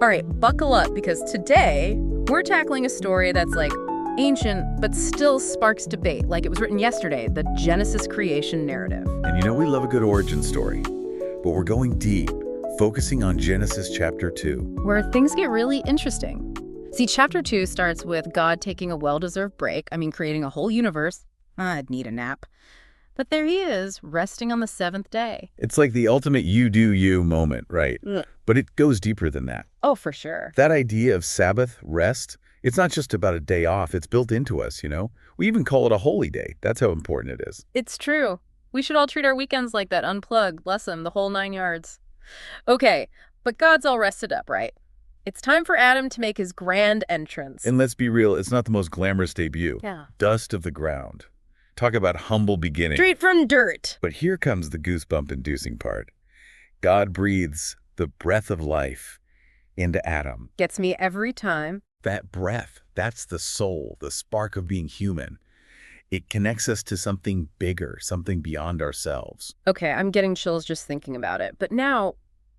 All right, buckle up because today we're tackling a story that's like ancient but still sparks debate, like it was written yesterday, the Genesis creation narrative. And you know we love a good origin story, but we're going deep, focusing on Genesis chapter 2. Where things get really interesting. See, chapter 2 starts with God taking a well-deserved break, creating a whole universe. I'd need a nap. But there he is, resting on the seventh day. It's like the ultimate you do you moment, right? Ugh. But it goes deeper than that. Oh, for sure. That idea of Sabbath, rest, it's not just about a day off. It's built into us, you know? We even call it a holy day. That's how important it is. It's true. We should all treat our weekends like that. Unplug, bless them, the whole 9 yards. Okay, but God's all rested up, right? It's time for Adam to make his grand entrance. And let's be real, it's not the most glamorous debut. Yeah. Dust of the ground. Talk about humble beginning. Straight from dirt. But here comes the goosebump-inducing part. God breathes the breath of life into Adam. Gets me every time. That breath, that's the soul, the spark of being human. It connects us to something bigger, something beyond ourselves. Okay, I'm getting chills just thinking about it. But now,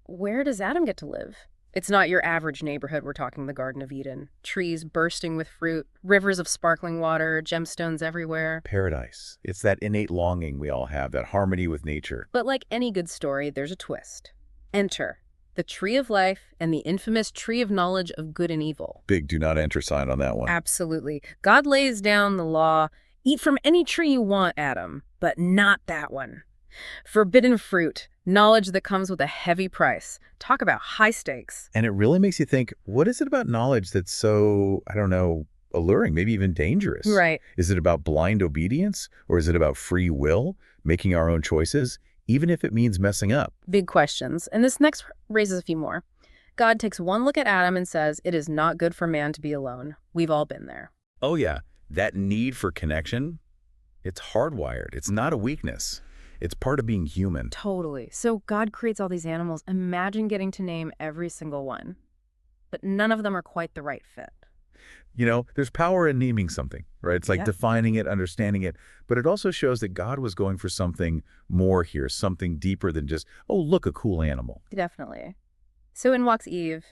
where does Adam get to live? It's not your average neighborhood. We're talking the Garden of Eden. Trees bursting with fruit, rivers of sparkling water, gemstones everywhere. Paradise. It's that innate longing we all have, that harmony with nature. But like any good story, there's a twist. Enter the tree of life and the infamous tree of knowledge of good and evil. Big do not enter sign on that one. Absolutely. God lays down the law. Eat from any tree you want, Adam, but not that one. Forbidden fruit, knowledge that comes with a heavy price. Talk about high stakes. And it really makes you think, what is it about knowledge that's so, I don't know, alluring, maybe even dangerous? Right. Is it about blind obedience? Or is it about free will, making our own choices, even if it means messing up? Big questions. And this next raises a few more. God takes one look at Adam and says, it is not good for man to be alone. We've all been there. Oh yeah, that need for connection, it's hardwired. It's not a weakness. It's part of being human. Totally. So God creates all these animals. Imagine getting to name every single one. But none of them are quite the right fit. You know, there's power in naming something, right? It's like Yeah. defining it, understanding it. But it also shows that God was going for something more here, something deeper than just, oh, look, a cool animal. Definitely. So in walks Eve.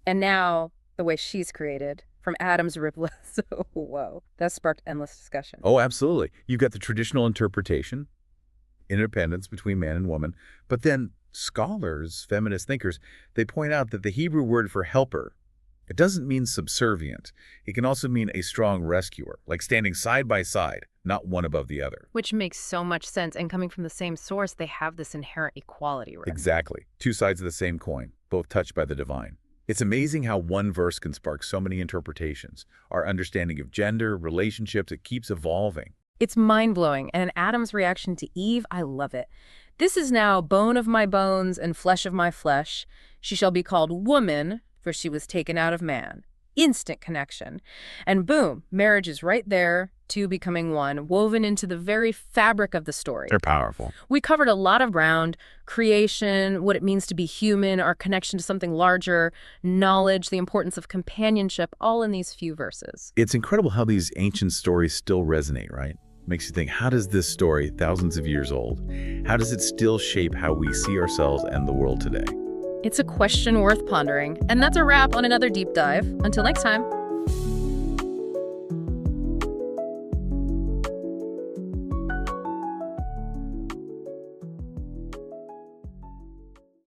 And now, the way she's created, from Adam's rib. So, whoa. That sparked endless discussion. Oh, absolutely. You've got the traditional interpretation, interdependence between man and woman. But then scholars, feminist thinkers, they point out that the Hebrew word for helper, it doesn't mean subservient. It can also mean a strong rescuer, like standing side by side, not one above the other. Which makes so much sense. And coming from the same source, they have this inherent equality, right? Exactly. Two sides of the same coin, both touched by the divine. It's amazing how one verse can spark so many interpretations. Our understanding of gender, relationships, it keeps evolving. It's mind-blowing, and Adam's reaction to Eve, I love it. This is now bone of my bones and flesh of my flesh. She shall be called woman, for she was taken out of man. Instant connection. And boom, marriage is right there, two becoming one, woven into the very fabric of the story. They're powerful. We covered a lot of ground: creation, what it means to be human, our connection to something larger, knowledge, the importance of companionship, all in these few verses. It's incredible how these ancient stories still resonate, right? Makes you think, how does this story, thousands of years old, how does it still shape how we see ourselves and the world today? It's a question worth pondering. And that's a wrap on another deep dive. Until next time.